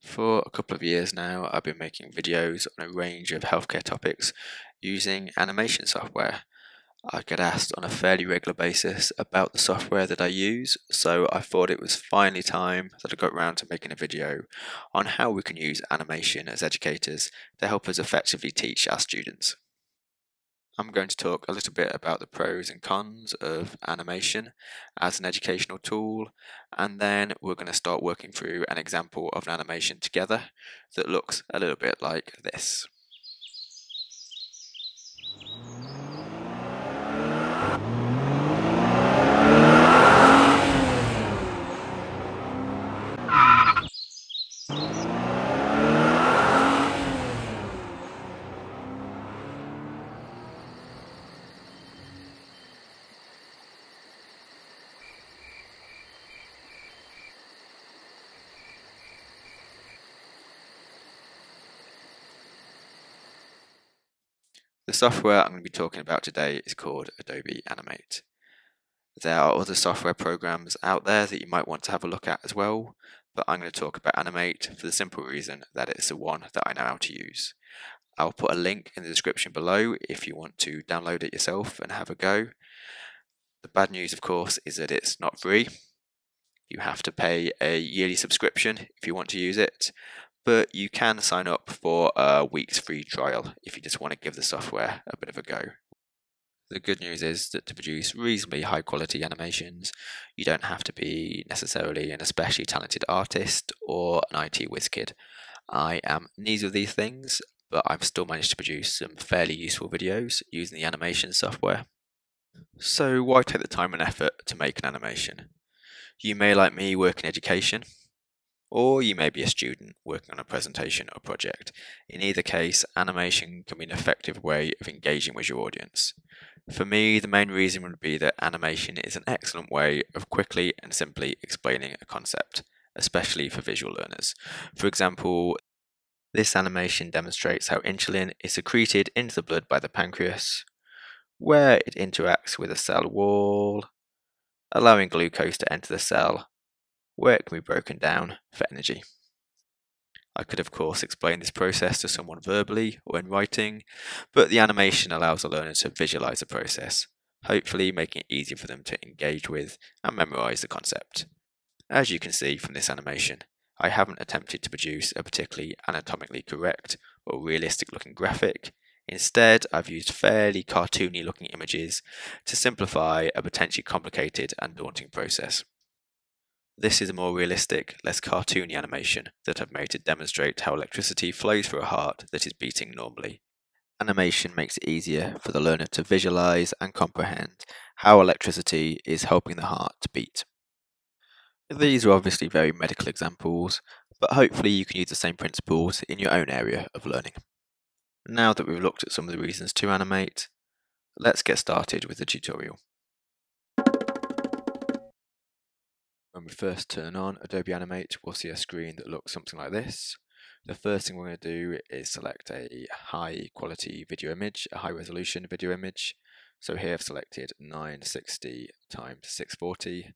For a couple of years now, I've been making videos on a range of healthcare topics using animation software. I get asked on a fairly regular basis about the software that I use, so I thought it was finally time that I got around to making a video on how we can use animation as educators to help us effectively teach our students. I'm going to talk a little bit about the pros and cons of animation as an educational tool, and then we're going to start working through an example of an animation together that looks a little bit like this. The software I'm going to be talking about today is called Adobe Animate. There are other software programs out there that you might want to have a look at as well, but I'm going to talk about Animate for the simple reason that it's the one that I know how to use. I'll put a link in the description below if you want to download it yourself and have a go. The bad news, of course, is that it's not free. You have to pay a yearly subscription if you want to use it, but you can sign up for a week's free trial if you just want to give the software a bit of a go. The good news is that to produce reasonably high quality animations, you don't have to be necessarily an especially talented artist or an IT whiz kid. I am neither of these things, but I've still managed to produce some fairly useful videos using the animation software. So why take the time and effort to make an animation? You may, like me, work in education, or you may be a student working on a presentation or project. In either case, animation can be an effective way of engaging with your audience. For me, the main reason would be that animation is an excellent way of quickly and simply explaining a concept, especially for visual learners. For example, this animation demonstrates how insulin is secreted into the blood by the pancreas, where it interacts with a cell wall, allowing glucose to enter the cell, where it can be broken down for energy. I could, of course, explain this process to someone verbally or in writing, but the animation allows the learner to visualize the process, hopefully making it easier for them to engage with and memorize the concept. As you can see from this animation, I haven't attempted to produce a particularly anatomically correct or realistic looking graphic. Instead, I've used fairly cartoony looking images to simplify a potentially complicated and daunting process. This is a more realistic, less cartoony animation that I've made to demonstrate how electricity flows through a heart that is beating normally. Animation makes it easier for the learner to visualize and comprehend how electricity is helping the heart to beat. These are obviously very medical examples, but hopefully you can use the same principles in your own area of learning. Now that we've looked at some of the reasons to animate, let's get started with the tutorial. When we first turn on Adobe Animate, we'll see a screen that looks something like this. The first thing we're going to do is select a high quality video image, a high resolution video image. So here I've selected 960 x 640,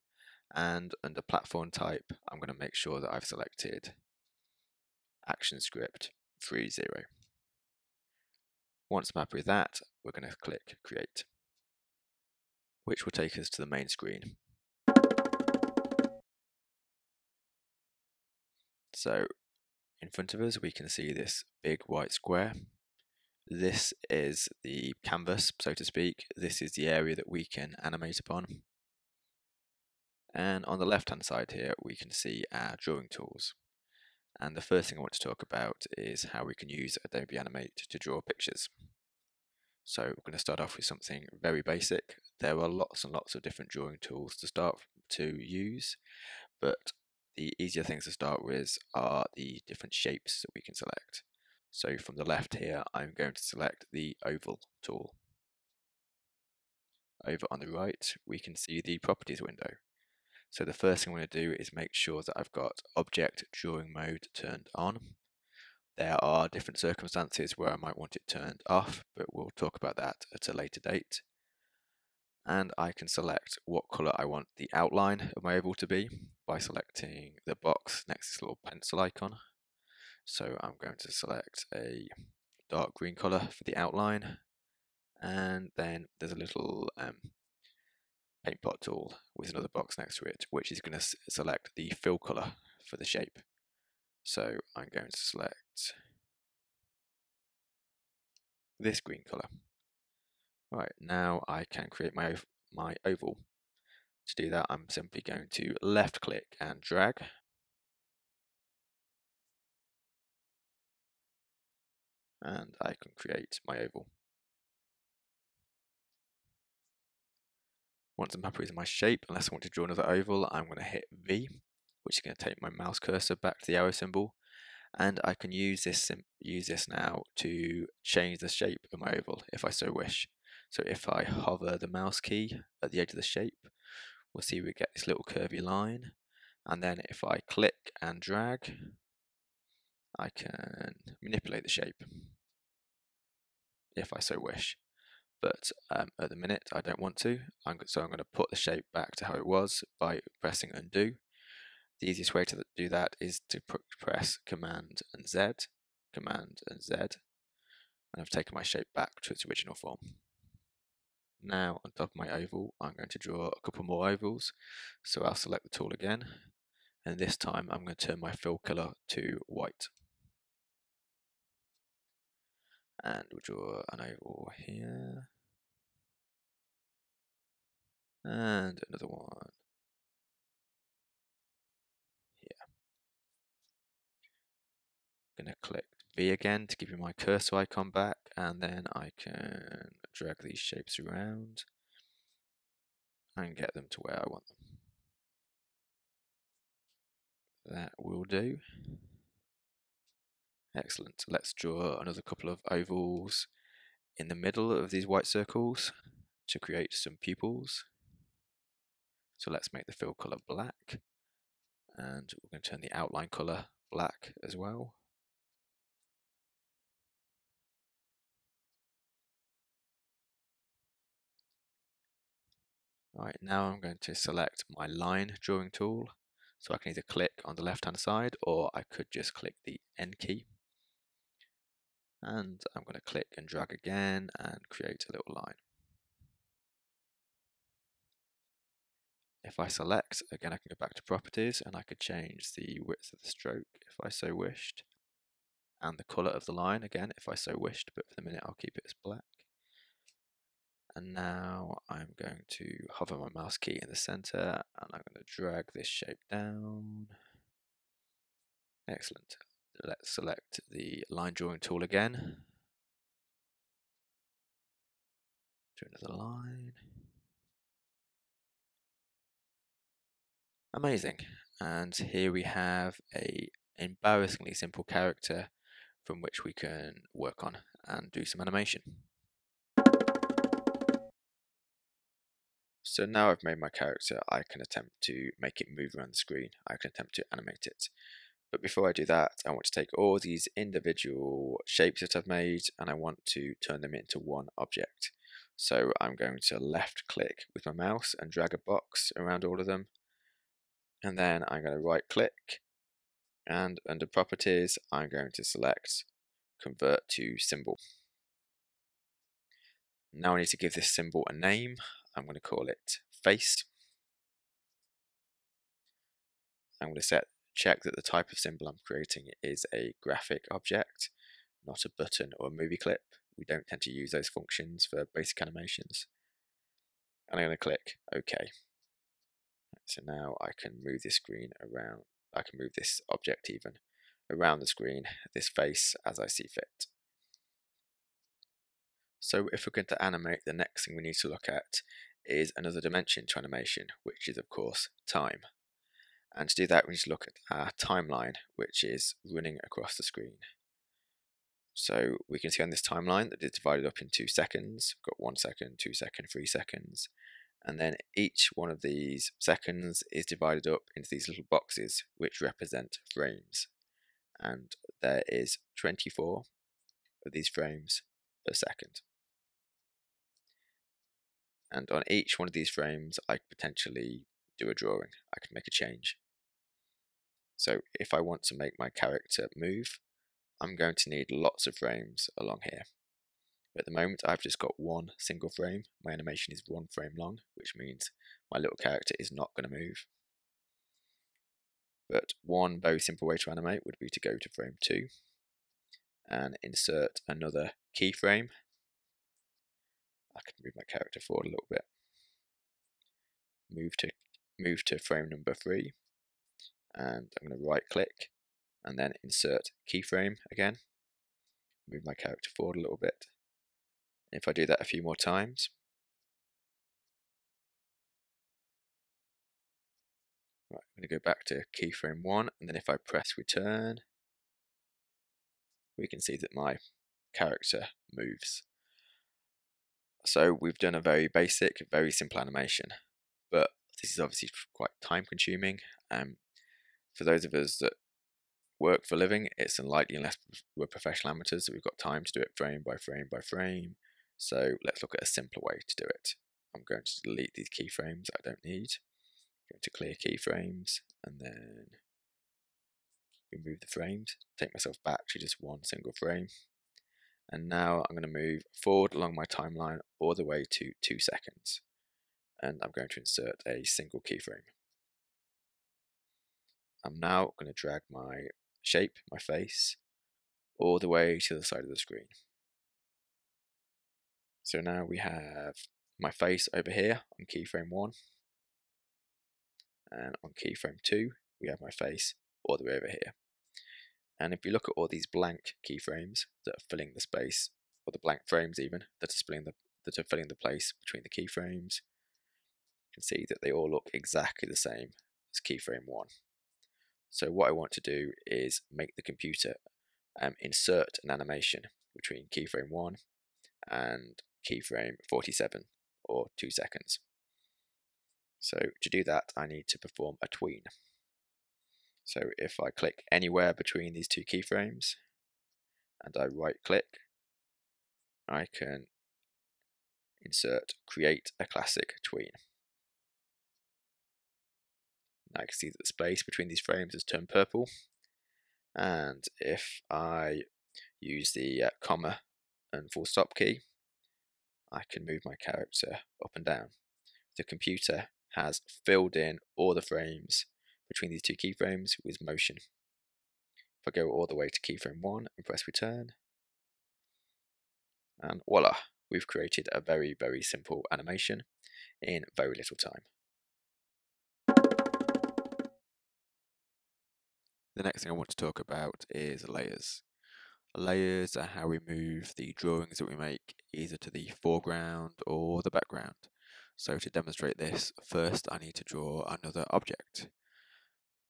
and under platform type, I'm going to make sure that I've selected ActionScript 3.0. Once I'm happy with that, we're going to click Create, which will take us to the main screen. So in front of us, we can see this big white square. This is the canvas, so to speak. This is the area that we can animate upon. And on the left-hand side here, we can see our drawing tools. And the first thing I want to talk about is how we can use Adobe Animate to draw pictures. So we're going to start off with something very basic. There are lots and lots of different drawing tools to start to use, but the easier things to start with are the different shapes that we can select. So from the left here, I'm going to select the oval tool. Over on the right, we can see the properties window. So the first thing I'm going to do is make sure that I've got object drawing mode turned on. There are different circumstances where I might want it turned off, but we'll talk about that at a later date. And I can select what colour I want the outline of my oval to be by selecting the box next to this little pencil icon. So I'm going to select a dark green colour for the outline, and then there's a little paint pot tool with another box next to it, which is going to select the fill colour for the shape. So I'm going to select this green colour. Right, now I can create my oval. To do that, I'm simply going to left click and drag. And I can create my oval. Once I'm happy with my shape, unless I want to draw another oval, I'm going to hit V, which is going to take my mouse cursor back to the arrow symbol, and I can use this now to change the shape of my oval if I so wish. So if I hover the mouse key at the edge of the shape, we'll see we get this little curvy line, and then if I click and drag, I can manipulate the shape if I so wish. But at the minute I don't want to, so I'm going to put the shape back to how it was by pressing undo. The easiest way to do that is to press Command and Z, and I've taken my shape back to its original form. Now on top of my oval, I'm going to draw a couple more ovals, so I'll select the tool again, and this time I'm going to turn my fill colour to white. And we'll draw an oval here, and another one here. I'm going to click V again to give me my cursor icon back, and then I can drag these shapes around and get them to where I want them. That will do. Excellent. Let's draw another couple of ovals in the middle of these white circles to create some pupils. So let's make the fill colour black, and we're going to turn the outline colour black as well. Right, now I'm going to select my line drawing tool, so I can either click on the left hand side or I could just click the N key. And I'm going to click and drag again and create a little line. If I select, again I can go back to properties and I could change the width of the stroke if I so wished, and the colour of the line again if I so wished, but for the minute I'll keep it as black. And now I'm going to hover my mouse key in the centre and I'm going to drag this shape down. Excellent. Let's select the line drawing tool again. Do another line. Amazing. And here we have a embarrassingly simple character from which we can work on and do some animation. So now I've made my character, I can attempt to make it move around the screen. I can attempt to animate it. But before I do that, I want to take all these individual shapes that I've made and I want to turn them into one object. So I'm going to left click with my mouse and drag a box around all of them. And then I'm going to right click, and under properties I'm going to select convert to symbol. Now I need to give this symbol a name. I'm going to call it face. I'm going to check that the type of symbol I'm creating is a graphic object, not a button or a movie clip. We don't tend to use those functions for basic animations. And I'm going to click OK. So now I can move this screen around, I can move this object even around the screen, this face, as I see fit. So if we're going to animate, the next thing we need to look at is another dimension to animation, which is of course time. And to do that we need to look at our timeline, which is running across the screen. So we can see on this timeline that it's divided up into seconds. We've got 1 second, 2 seconds, 3 seconds. And then each one of these seconds is divided up into these little boxes which represent frames. And there is 24 of these frames per second. And on each one of these frames I could potentially do a drawing. I could make a change. So if I want to make my character move, I'm going to need lots of frames along here. At the moment, I've just got one single frame. My animation is 1 frame long, which means my little character is not going to move. But one very simple way to animate would be to go to frame 2 and insert another keyframe. I can move my character forward a little bit. Move to frame number 3, and I'm going to right click and then insert keyframe again. Move my character forward a little bit. And if I do that a few more times, right, I'm going to go back to keyframe 1, and then if I press return, we can see that my character moves. So we've done a very basic, very simple animation, but this is obviously quite time consuming. For those of us that work for a living, it's unlikely, unless we're professional amateurs, that we've got time to do it frame by frame by frame. So let's look at a simpler way to do it. I'm going to delete these keyframes I don't need. I'm going to clear keyframes and then remove the frames, take myself back to just one single frame. And now I'm going to move forward along my timeline all the way to 2 seconds. And I'm going to insert a single keyframe. I'm now going to drag my shape, my face, all the way to the side of the screen. So now we have my face over here on keyframe 1, and on keyframe 2 we have my face all the way over here. And if you look at all these blank keyframes that are filling the space, or the blank frames even, that are filling the place between the keyframes, you can see that they all look exactly the same as keyframe 1. So what I want to do is make the computer insert an animation between keyframe 1 and keyframe 47, or 2 seconds. So to do that, I need to perform a tween. So if I click anywhere between these 2 keyframes and I right click, I can insert create a classic tween. Now I can see that the space between these frames has turned purple, and if I use the comma and full stop key, I can move my character up and down. The computer has filled in all the frames between these 2 keyframes with motion. If I go all the way to keyframe 1 and press return, and voila, we've created a very, very simple animation in very little time. The next thing I want to talk about is layers. Layers are how we move the drawings that we make either to the foreground or the background. So to demonstrate this, first I need to draw another object.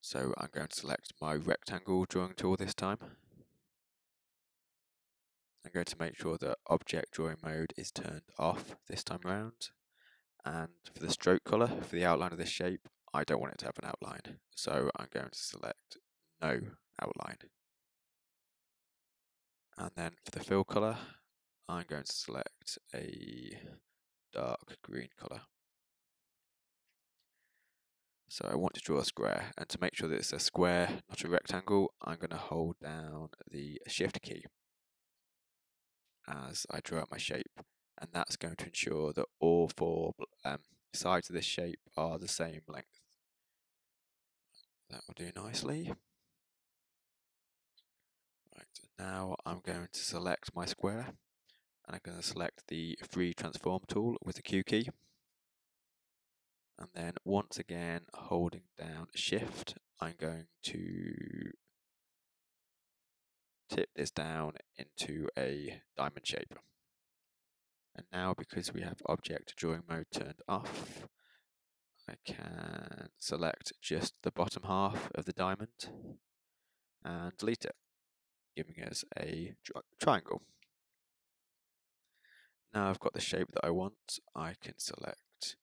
So I'm going to select my rectangle drawing tool this time. I'm going to make sure that object drawing mode is turned off this time around. And for the stroke colour, for the outline of this shape, I don't want it to have an outline. So I'm going to select no outline. And then for the fill colour, I'm going to select a dark green colour. So I want to draw a square, and to make sure that it's a square, not a rectangle, I'm going to hold down the shift key as I draw out my shape, and that's going to ensure that all 4 sides of this shape are the same length. That will do nicely. Right, now I'm going to select my square, and I'm going to select the free transform tool with the Q key. And then once again, holding down shift, I'm going to tip this down into a diamond shape. And now, because we have object drawing mode turned off, I can select just the bottom half of the diamond and delete it, giving us a triangle. Now I've got the shape that I want, I can select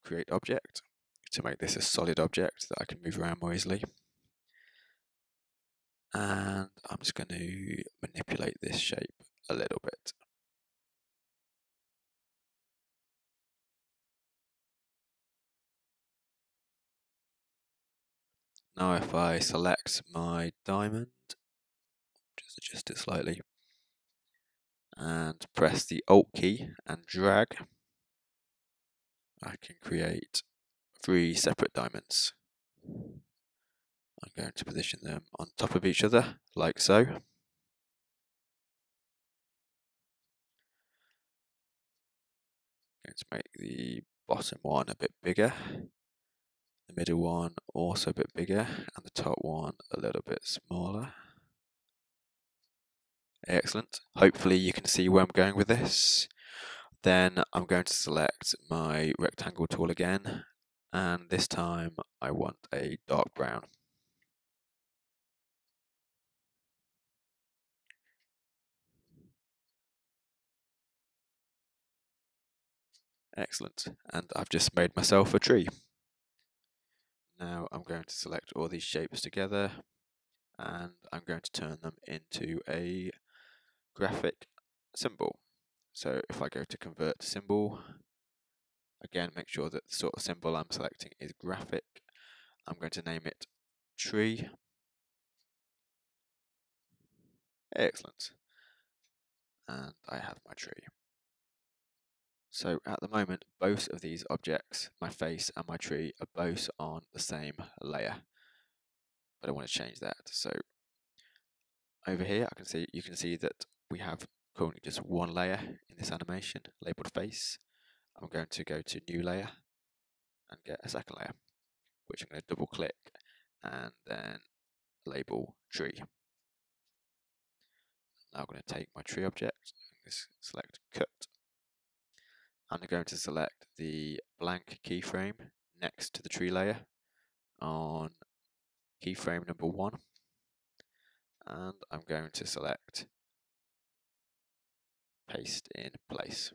create object to make this a solid object that I can move around more easily. And I'm just going to manipulate this shape a little bit. Now if I select my diamond, adjust it slightly, and press the Alt key and drag, I can create 3 separate diamonds. I'm going to position them on top of each other, like so. Going to make the bottom one a bit bigger, the middle one also a bit bigger, and the top one a little bit smaller. Excellent. Hopefully you can see where I'm going with this. Then I'm going to select my rectangle tool again, and this time I want a dark brown. Excellent. And I've just made myself a tree. Now I'm going to select all these shapes together, and I'm going to turn them into a graphic symbol. So if I go to convert to symbol, again make sure that the sort of symbol I'm selecting is graphic. I'm going to name it tree. Excellent. And I have my tree. So at the moment, both of these objects, my face and my tree, are both on the same layer. But I want to change that. So over here, you can see that we have currently just one layer in this animation, labeled face. I'm going to go to new layer and get a second layer, which I'm going to double click and then label tree. Now I'm going to take my tree object and select cut. I'm going to select the blank keyframe next to the tree layer on keyframe number 1, and I'm going to select paste in place.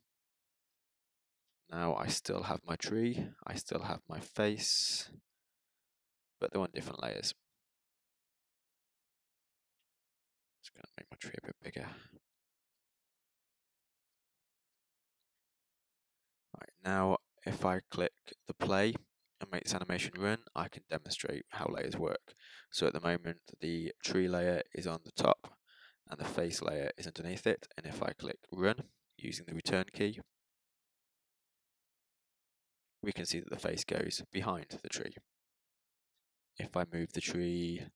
Now I still have my tree, I still have my face, but they're on different layers. Just going to make my tree a bit bigger. Right, now if I click the play and make this animation run, I can demonstrate how layers work. So at the moment the tree layer is on the top and the face layer is underneath it, and if I click run using the return key, we can see that the face goes behind the tree. If I move the tree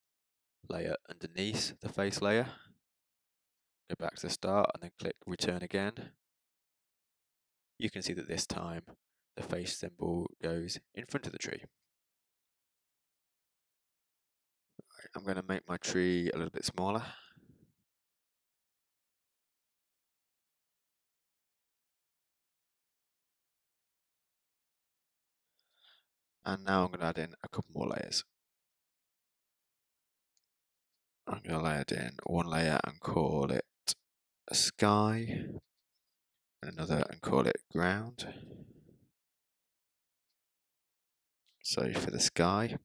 layer underneath the face layer, go back to the start and then click return again, you can see that this time the face symbol goes in front of the tree. I'm going to make my tree a little bit smaller. And now I'm going to add in a couple more layers. I'm going to add in one layer and call it sky, and another and call it ground. So for the sky,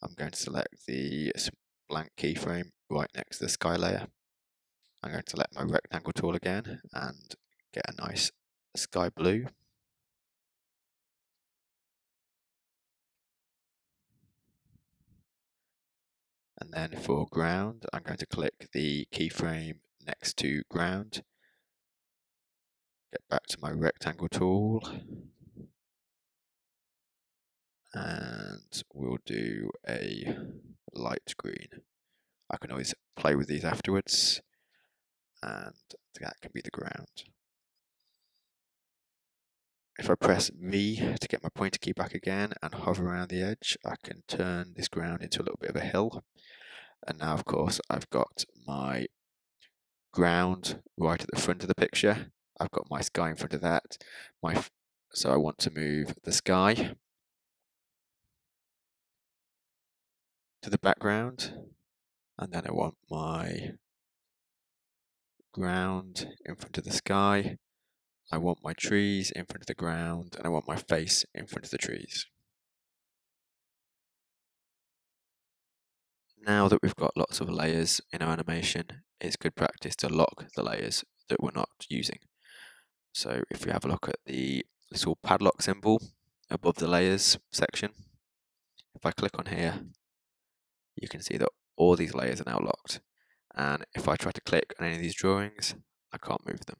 I'm going to select the blank keyframe right next to the sky layer. I'm going to select my rectangle tool again and get a nice sky blue. And then for ground, I'm going to click the keyframe next to ground, get back to my rectangle tool, and we'll do a light green. I can always play with these afterwards, and that can be the ground. If I press V to get my pointer key back again and hover around the edge, I can turn this ground into a little bit of a hill. And now, of course, I've got my ground right at the front of the picture. I've got my sky in front of that. So I want to move the sky to the background, and then I want my ground in front of the sky. I want my trees in front of the ground, and I want my face in front of the trees. Now that we've got lots of layers in our animation, it's good practice to lock the layers that we're not using. So if we have a look at the little padlock symbol above the layers section, if I click on here, you can see that all these layers are now locked. And if I try to click on any of these drawings, I can't move them.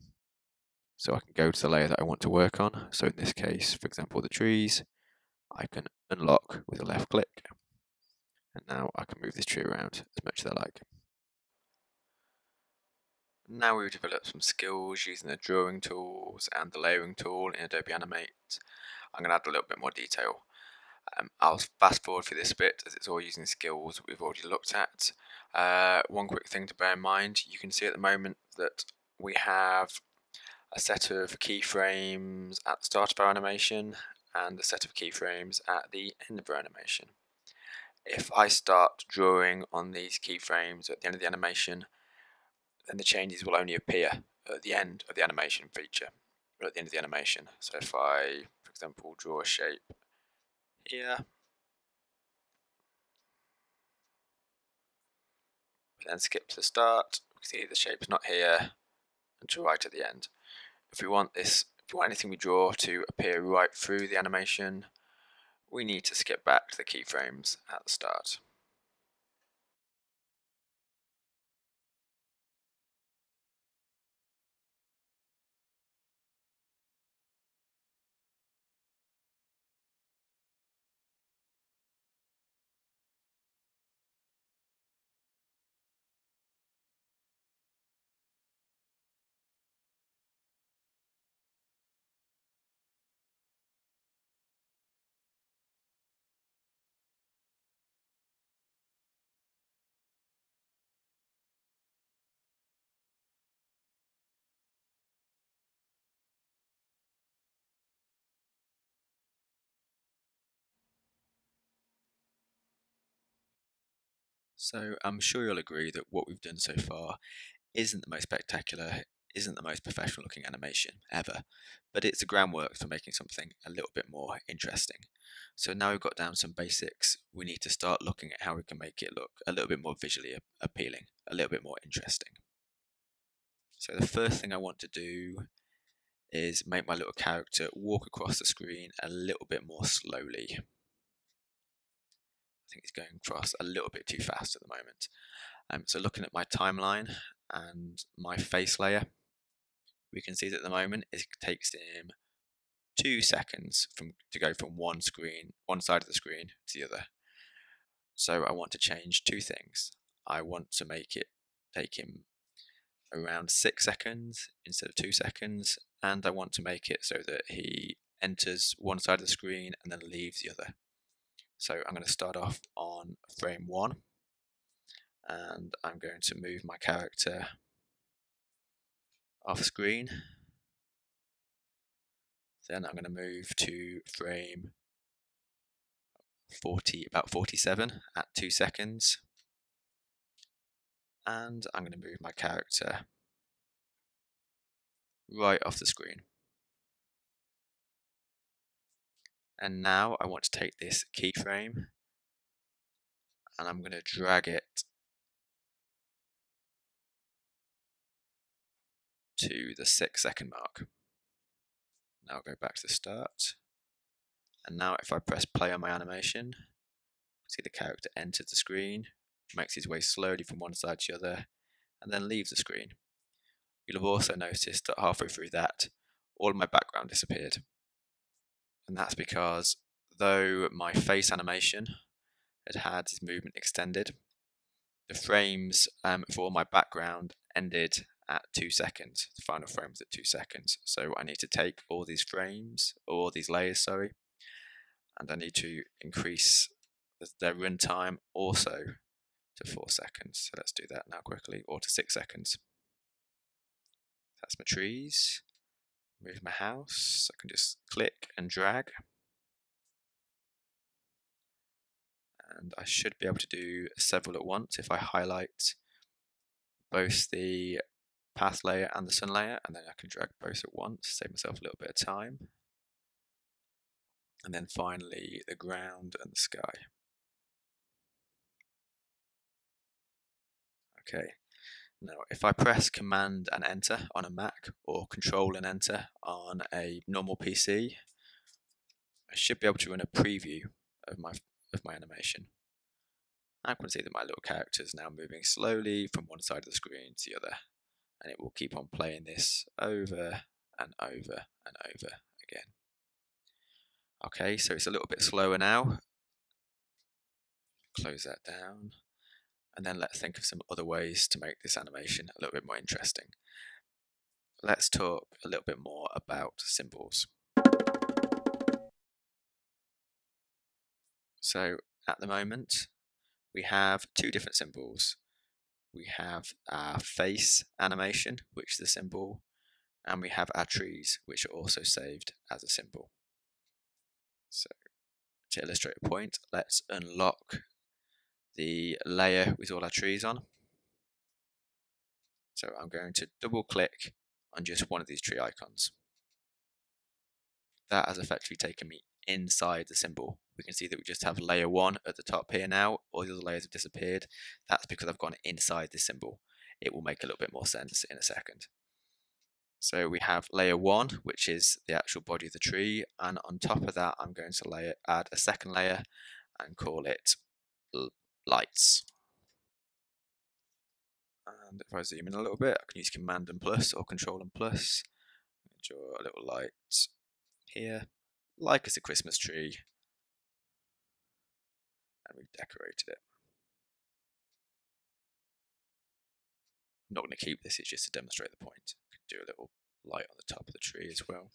So I can go to the layer that I want to work on. So in this case, for example, the trees, I can unlock with a left click. And now I can move this tree around as much as I like. Now we've developed some skills using the drawing tools and the layering tool in Adobe Animate. I'm going to add a little bit more detail. I'll fast forward for this bit as it's all using skills we've already looked at. One quick thing to bear in mind, you can see at the moment that we have a set of keyframes at the start of our animation and a set of keyframes at the end of our animation. If I start drawing on these keyframes at the end of the animation, then the changes will only appear at the end of the animation feature, or at the end of the animation. So if I, for example, draw a shape here, then skip to the start, we can see the shape's not here until right at the end. If we want anything we draw to appear right through the animation, we need to skip back to the keyframes at the start. So I'm sure you'll agree that what we've done so far isn't the most spectacular, isn't the most professional looking animation ever, but it's the groundwork for making something a little bit more interesting. So now we've got down some basics, we need to start looking at how we can make it look a little bit more visually appealing, a little bit more interesting. So the first thing I want to do is make my little character walk across the screen a little bit more slowly. I think it's going across a little bit too fast at the moment. So looking at my timeline and my face layer, we can see that at the moment it takes him 2 seconds to go from one side of the screen to the other. So I want to change two things. I want to make it take him around 6 seconds instead of 2 seconds, and I want to make it so that he enters one side of the screen and then leaves the other. So I'm going to start off on frame 1, and I'm going to move my character off screen. Then I'm going to move to frame about 47 at 2 seconds, and I'm going to move my character right off the screen. And now I want to take this keyframe and I'm going to drag it to the 6 second mark. Now I'll go back to the start, and now if I press play on my animation, see the character enters the screen, makes his way slowly from one side to the other, and then leaves the screen. You'll have also noticed that halfway through that, all of my background disappeared. And that's because though my face animation had his movement extended, the frames for my background ended at 2 seconds. The final frame was at 2 seconds. So I need to take all these frames, or these layers, and I need to increase their runtime also to 4 seconds. So let's do that now quickly, or to 6 seconds. That's my trees. Move my house. I can just click and drag. And I should be able to do several at once if I highlight both the path layer and the sun layer, and then I can drag both at once, save myself a little bit of time. And then finally the ground and the sky. Okay, now if I press Command and Enter on a Mac or Control and Enter on a normal PC, I should be able to run a preview of my animation. I can see that my little character is now moving slowly from one side of the screen to the other, and it will keep on playing this over and over and over again. Okay, so it's a little bit slower now. Close that down, and then let's think of some other ways to make this animation a little bit more interesting. Let's talk a little bit more about symbols. So at the moment, we have two different symbols. We have our face animation, which is a symbol, and we have our trees, which are also saved as a symbol. So to illustrate a point, let's unlock the layer with all our trees on. So I'm going to double click on just one of these tree icons. That has effectively taken me inside the symbol. We can see that we just have layer 1 at the top here now. All the other layers have disappeared. That's because I've gone inside the symbol. It will make a little bit more sense in a second. So we have layer 1, which is the actual body of the tree, and on top of that I'm going to add a second layer and call it lights. And if I zoom in a little bit, I can use Command and plus or Control and plus. Draw a little light here, like it's a Christmas tree, and we've decorated it. I'm not going to keep this, it's just to demonstrate the point. Do a little light on the top of the tree as well.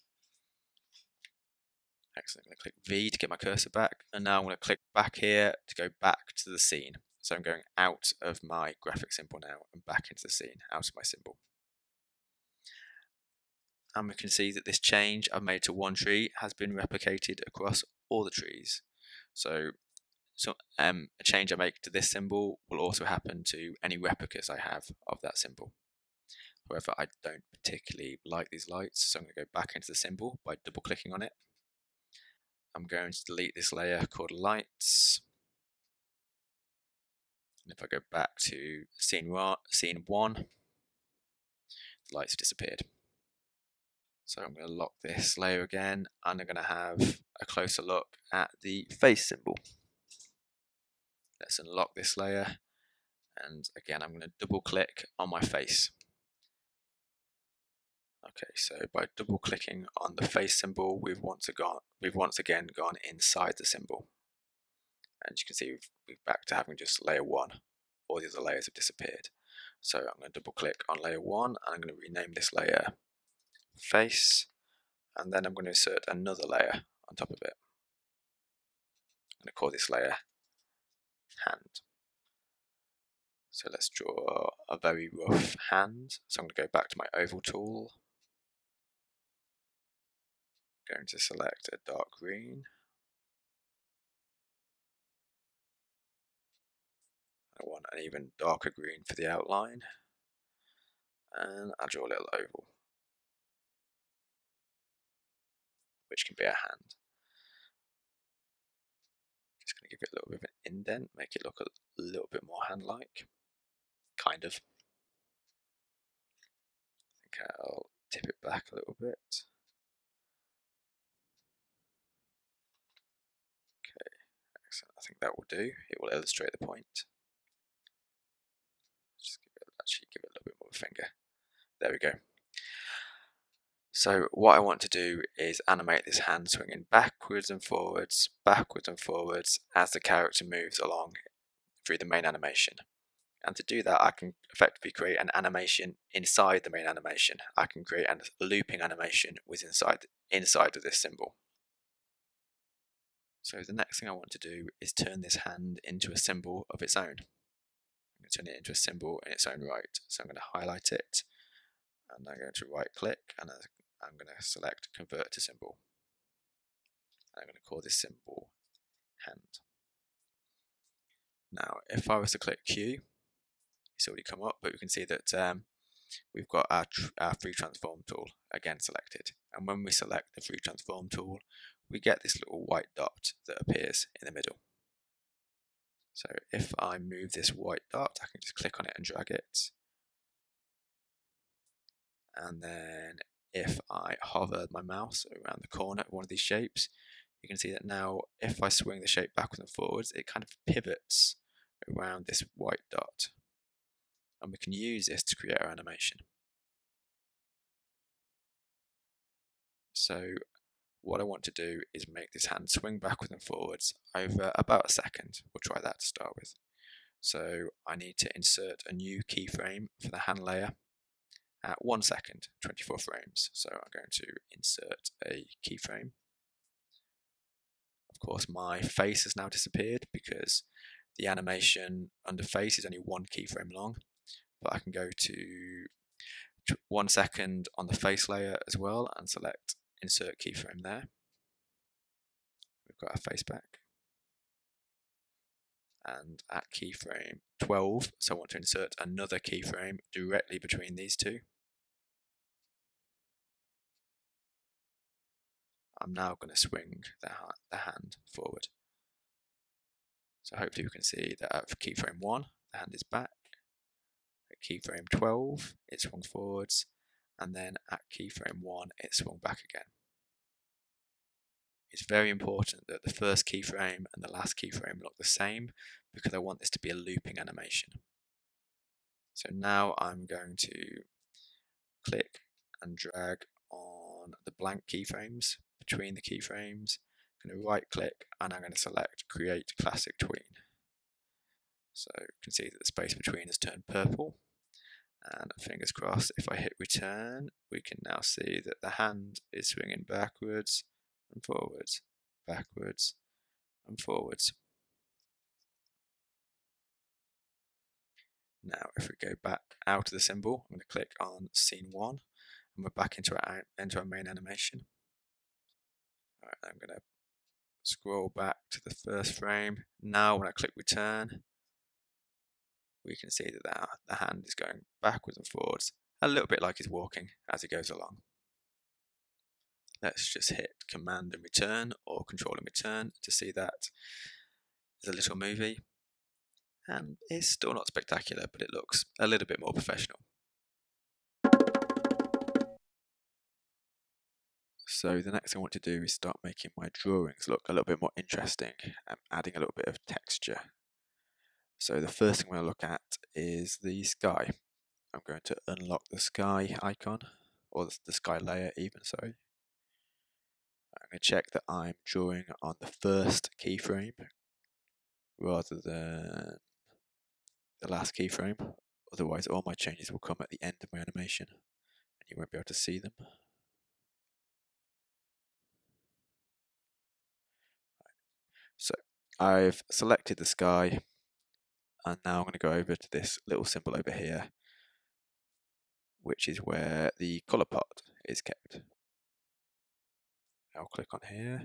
Excellent. I'm going to click V to get my cursor back, and now I'm going to click back here to go back to the scene. So I'm going out of my graphic symbol now and back into the scene, out of my symbol. And we can see that this change I've made to one tree has been replicated across all the trees. So a change I make to this symbol will also happen to any replicas I have of that symbol. However, I don't particularly like these lights, so I'm going to go back into the symbol by double clicking on it. I'm going to delete this layer called lights. And if I go back to scene 1, the lights have disappeared. So I'm going to lock this layer again, and I'm going to have a closer look at the face symbol. Let's unlock this layer, and again I'm going to double click on my face. Okay, so by double clicking on the face symbol, we've once again gone inside the symbol. And you can see we're back to having just layer 1. All the other layers have disappeared. So I'm going to double click on layer 1, and I'm going to rename this layer face, and then I'm going to insert another layer on top of it. I'm going to call this layer hand. So let's draw a very rough hand. So I'm going to go back to my oval tool. I'm going to select a dark green. I want an even darker green for the outline. And I'll draw a little oval, which can be a hand. Just going to give it a little bit of an indent, make it look a little bit more hand-like. Kind of. I think I'll tip it back a little bit. Okay, excellent. I think that will do. It will illustrate the point. Just give it a little bit more of a finger. There we go. So what I want to do is animate this hand swinging backwards and forwards as the character moves along through the main animation. And to do that, I can effectively create an animation inside the main animation. I can create a looping animation inside of this symbol. So the next thing I want to do is turn this hand into a symbol of its own. I'm going to turn it into a symbol in its own right. So I'm going to highlight it, and I'm going to right click, and I'm going to select convert to symbol. I'm going to call this symbol hand. Now if I was to click Q, it's already come up, but we can see that we've got our free transform tool again selected, and when we select the free transform tool, we get this little white dot that appears in the middle. So if I move this white dot, I can just click on it and drag it, and then if I hover my mouse around the corner of one of these shapes, you can see that now if I swing the shape backwards and forwards, it kind of pivots around this white dot. And we can use this to create our animation. So what I want to do is make this hand swing backwards and forwards over about a second. We'll try that to start with. So I need to insert a new keyframe for the hand layer at 1 second, 24 frames. So I'm going to insert a keyframe. Of course, my face has now disappeared because the animation under face is only 1 keyframe long, but I can go to 1 second on the face layer as well and select insert keyframe there. We've got our face back. And at keyframe 12, so I want to insert another keyframe directly between these two. I'm now going to swing the hand forward. So hopefully we can see that at keyframe 1, the hand is back. At keyframe 12, it swung forwards, and then at keyframe 1, it swung back again. It's very important that the first keyframe and the last keyframe look the same because I want this to be a looping animation. So now I'm going to click and drag on the blank keyframes between the keyframes. I'm going to right click and I'm going to select Create Classic Tween. So you can see that the space between has turned purple. And fingers crossed, if I hit return, we can now see that the hand is swinging backwards and forwards, backwards and forwards. Now if we go back out of the symbol, I'm going to click on scene 1 and we're back into our main animation. Alright, I'm going to scroll back to the first frame. Now when I click return, we can see that the hand is going backwards and forwards, a little bit like he's walking as he goes along. Let's just hit Command and return or Control and return to see that there's a little movie. And it's still not spectacular, but it looks a little bit more professional. So the next thing I want to do is start making my drawings look a little bit more interesting and adding a little bit of texture. So the first thing I'm going to look at is the sky. I'm going to unlock the sky icon, or the sky layer even, sorry. I'm going to check that I'm drawing on the first keyframe rather than the last keyframe. Otherwise all my changes will come at the end of my animation and you won't be able to see them. So I've selected the sky and now I'm going to go over to this little symbol over here, which is where the colour pot is kept. I'll click on here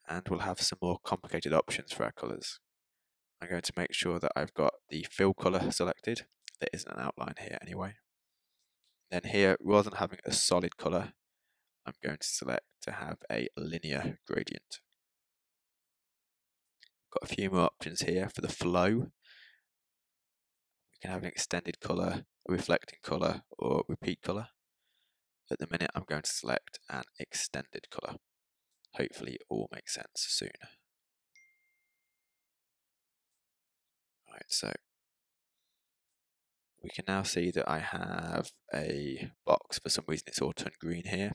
and we'll have some more complicated options for our colours. I'm going to make sure that I've got the fill colour selected. There isn't an outline here anyway. Then here, rather than having a solid colour, I'm going to select to have a linear gradient. Got a few more options here for the flow. We can have an extended colour, a reflecting colour, or repeat colour. At the minute, I'm going to select an extended colour. Hopefully it all makes sense soon. Right, so we can now see that I have a box. For some reason it's all turned green here,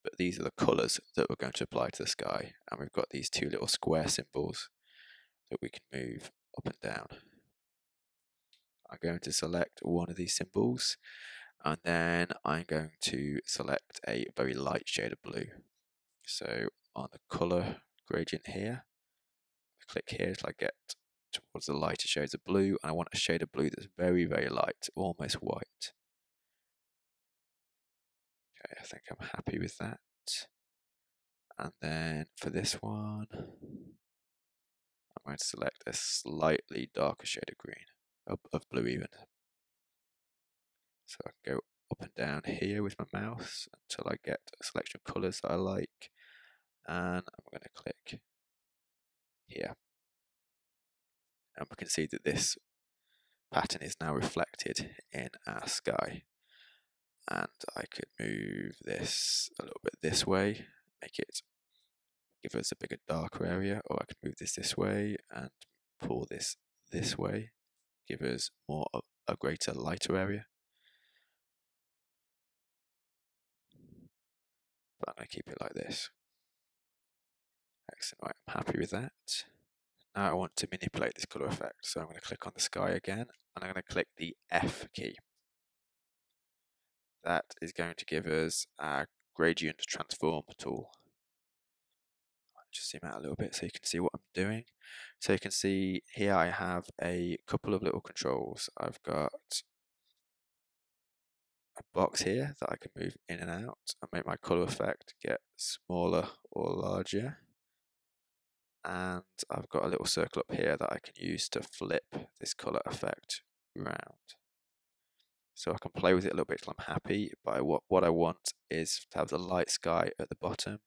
but these are the colours that we're going to apply to the sky, and we've got these two little square symbols that we can move up and down. I'm going to select one of these symbols and then I'm going to select a very light shade of blue. So on the colour gradient here, I click here till I get towards the lighter shades of blue, and I want a shade of blue that's very, very light, almost white. Okay, I think I'm happy with that. And then for this one, I'm going to select a slightly darker shade of green, of blue even. So I can go up and down here with my mouse until I get a selection of colours that I like. And I'm going to click here. And we can see that this pattern is now reflected in our sky. And I could move this a little bit this way, make it give us a bigger darker area, or I can move this way and pull this way, give us more of a greater lighter area. But I'm going to keep it like this. Excellent, right, I'm happy with that. Now I want to manipulate this color effect, so I'm going to click on the sky again, and I'm going to click the F key. That is going to give us our gradient transform tool. I'll just zoom out a little bit so you can see what I'm doing. So you can see here I have a couple of little controls. I've got a box here that I can move in and out and make my color effect get smaller or larger. And I've got a little circle up here that I can use to flip this color effect around. So I can play with it a little bit till I'm happy, but what I want is to have the light sky at the bottom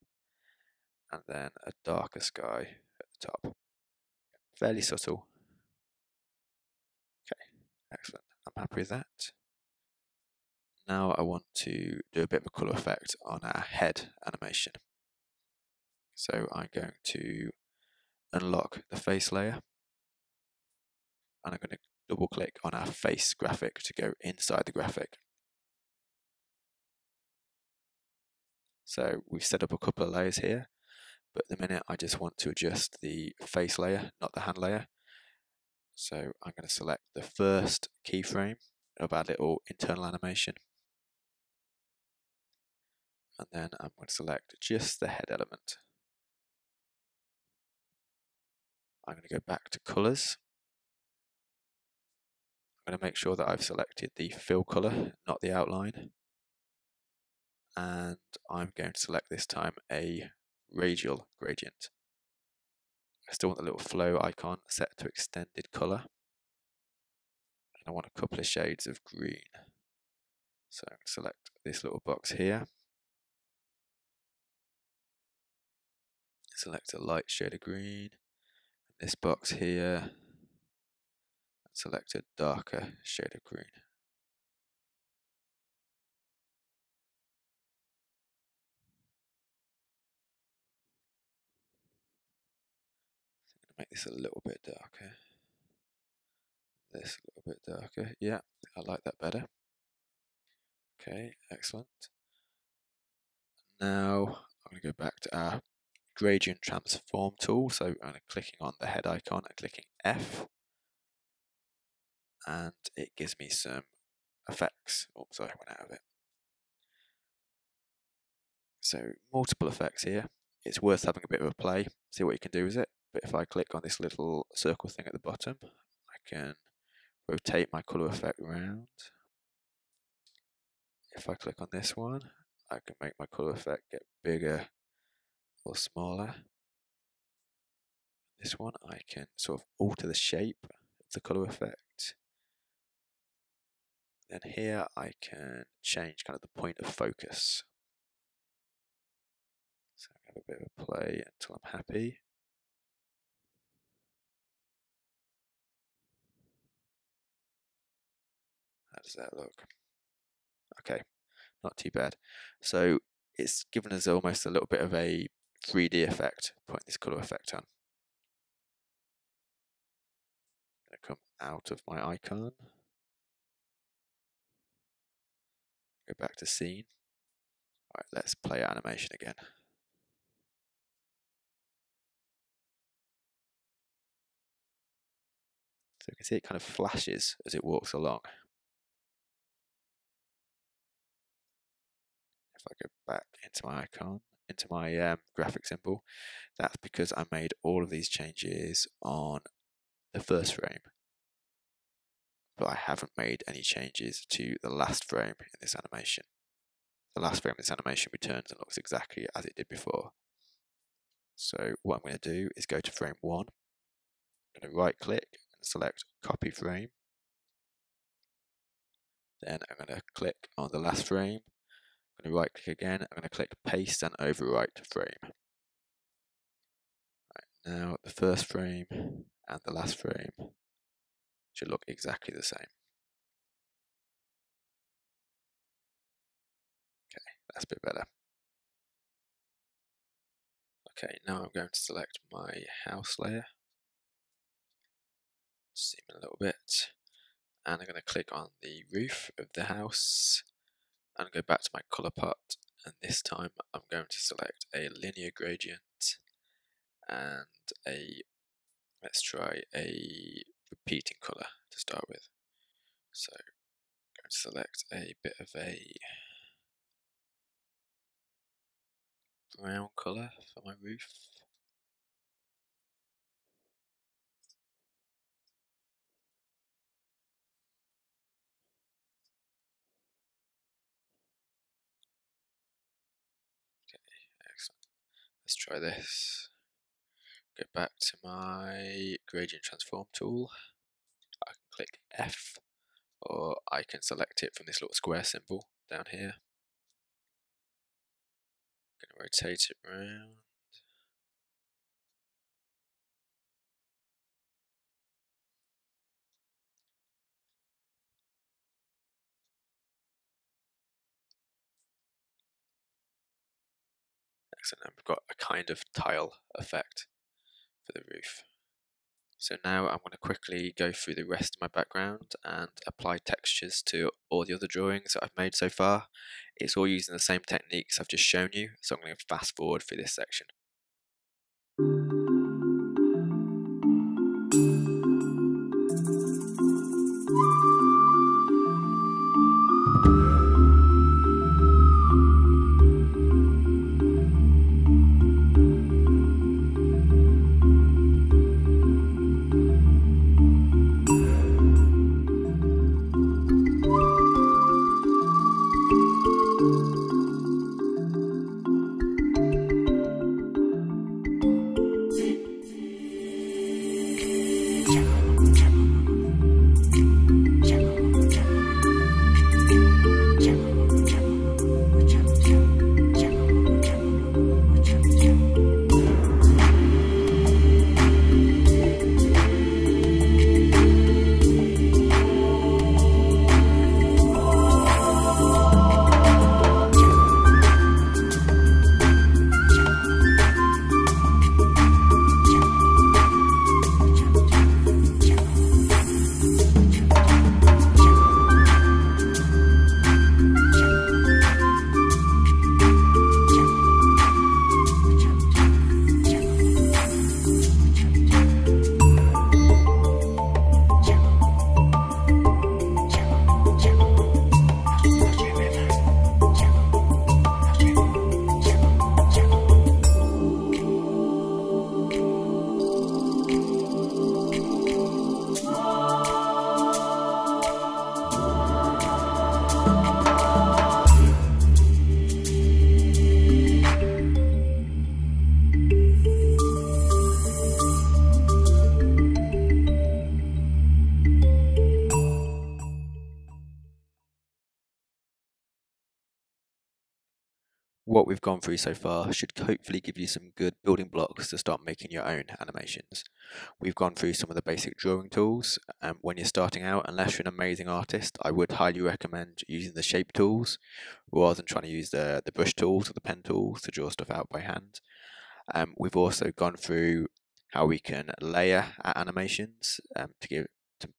and then a darker sky at the top. Fairly subtle. Okay, excellent. I'm happy with that. Now I want to do a bit of a colour effect on our head animation. So I'm going to unlock the face layer, and I'm going to double click on our face graphic to go inside the graphic. So we've set up a couple of layers here, but at the minute I just want to adjust the face layer, not the hand layer. So I'm going to select the first keyframe of our little internal animation. And then I'm going to select just the head element. I'm going to go back to colours. I'm going to make sure that I've selected the fill colour, not the outline. And I'm going to select this time a radial gradient. I still want the little flow icon set to extended colour. And I want a couple of shades of green. So I'm going to select this little box here. Select a light shade of green. This box here. Select a darker shade of green. Make this a little bit darker. This a little bit darker. Yeah, I like that better. Okay, excellent. Now I'm going to go back to our gradient transform tool. So I'm clicking on the head icon and clicking F, and it gives me some effects. Oh, sorry, I went out of it. So multiple effects here. It's worth having a bit of a play, see what you can do with it. But if I click on this little circle thing at the bottom, I can rotate my colour effect around. If I click on this one, I can make my colour effect get bigger or smaller. This one, I can sort of alter the shape of the colour effect. Then here I can change kind of the point of focus. So I have a bit of a play until I'm happy. How does that look? Okay, not too bad. So it's given us almost a little bit of a 3D effect, putting this colour effect on. I'm going to come out of my icon. Go back to scene. Alright, let's play animation again. So you can see it kind of flashes as it walks along. If I go back into my icon, into my graphic symbol, that's because I made all of these changes on the first frame, but I haven't made any changes to the last frame in this animation. The last frame of this animation returns and looks exactly as it did before. So what I'm going to do is go to frame 1, I'm going to right click and select copy frame. Then I'm going to click on the last frame, I'm going to right click again, I'm going to click paste and overwrite frame. Right, now the first frame and the last frame should look exactly the same. Okay, that's a bit better. Okay, now I'm going to select my house layer, zoom in a little bit, and I'm going to click on the roof of the house and go back to my color pot, and this time I'm going to select a linear gradient and let's try a repeating color to start with. So I'm going to select a bit of a brown color for my roof. Excellent. Let's try this. Go back to my gradient transform tool. I can click F, or I can select it from this little square symbol down here. I'm going to rotate it around. Excellent, and we've got a kind of tile effect for the roof. So now I'm going to quickly go through the rest of my background and apply textures to all the other drawings that I've made so far. It's all using the same techniques I've just shown you, so I'm going to fast forward through this section. What we've gone through so far should hopefully give you some good building blocks to start making your own animations. We've gone through some of the basic drawing tools, and when you're starting out, unless you're an amazing artist, I would highly recommend using the shape tools rather than trying to use the brush tools or the pen tools to draw stuff out by hand. We've also gone through how we can layer our animations to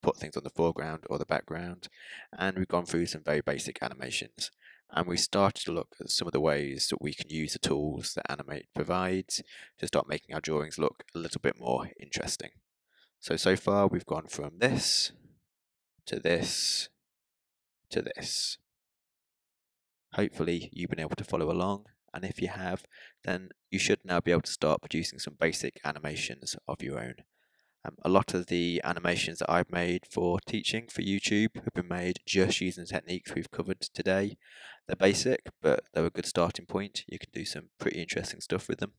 put things on the foreground or the background, and we've gone through some very basic animations. And we started to look at some of the ways that we can use the tools that Animate provides to start making our drawings look a little bit more interesting. So far we've gone from this, to this, to this. Hopefully you've been able to follow along, and if you have, then you should now be able to start producing some basic animations of your own. A lot of the animations that I've made for teaching for YouTube have been made just using the techniques we've covered today. They're basic, but they're a good starting point. You can do some pretty interesting stuff with them.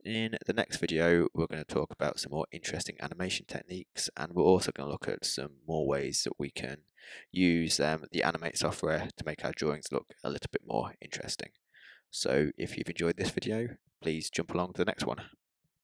In the next video, we're going to talk about some more interesting animation techniques, and we're also going to look at some more ways that we can use the Animate software to make our drawings look a little bit more interesting. So if you've enjoyed this video, please jump along to the next one.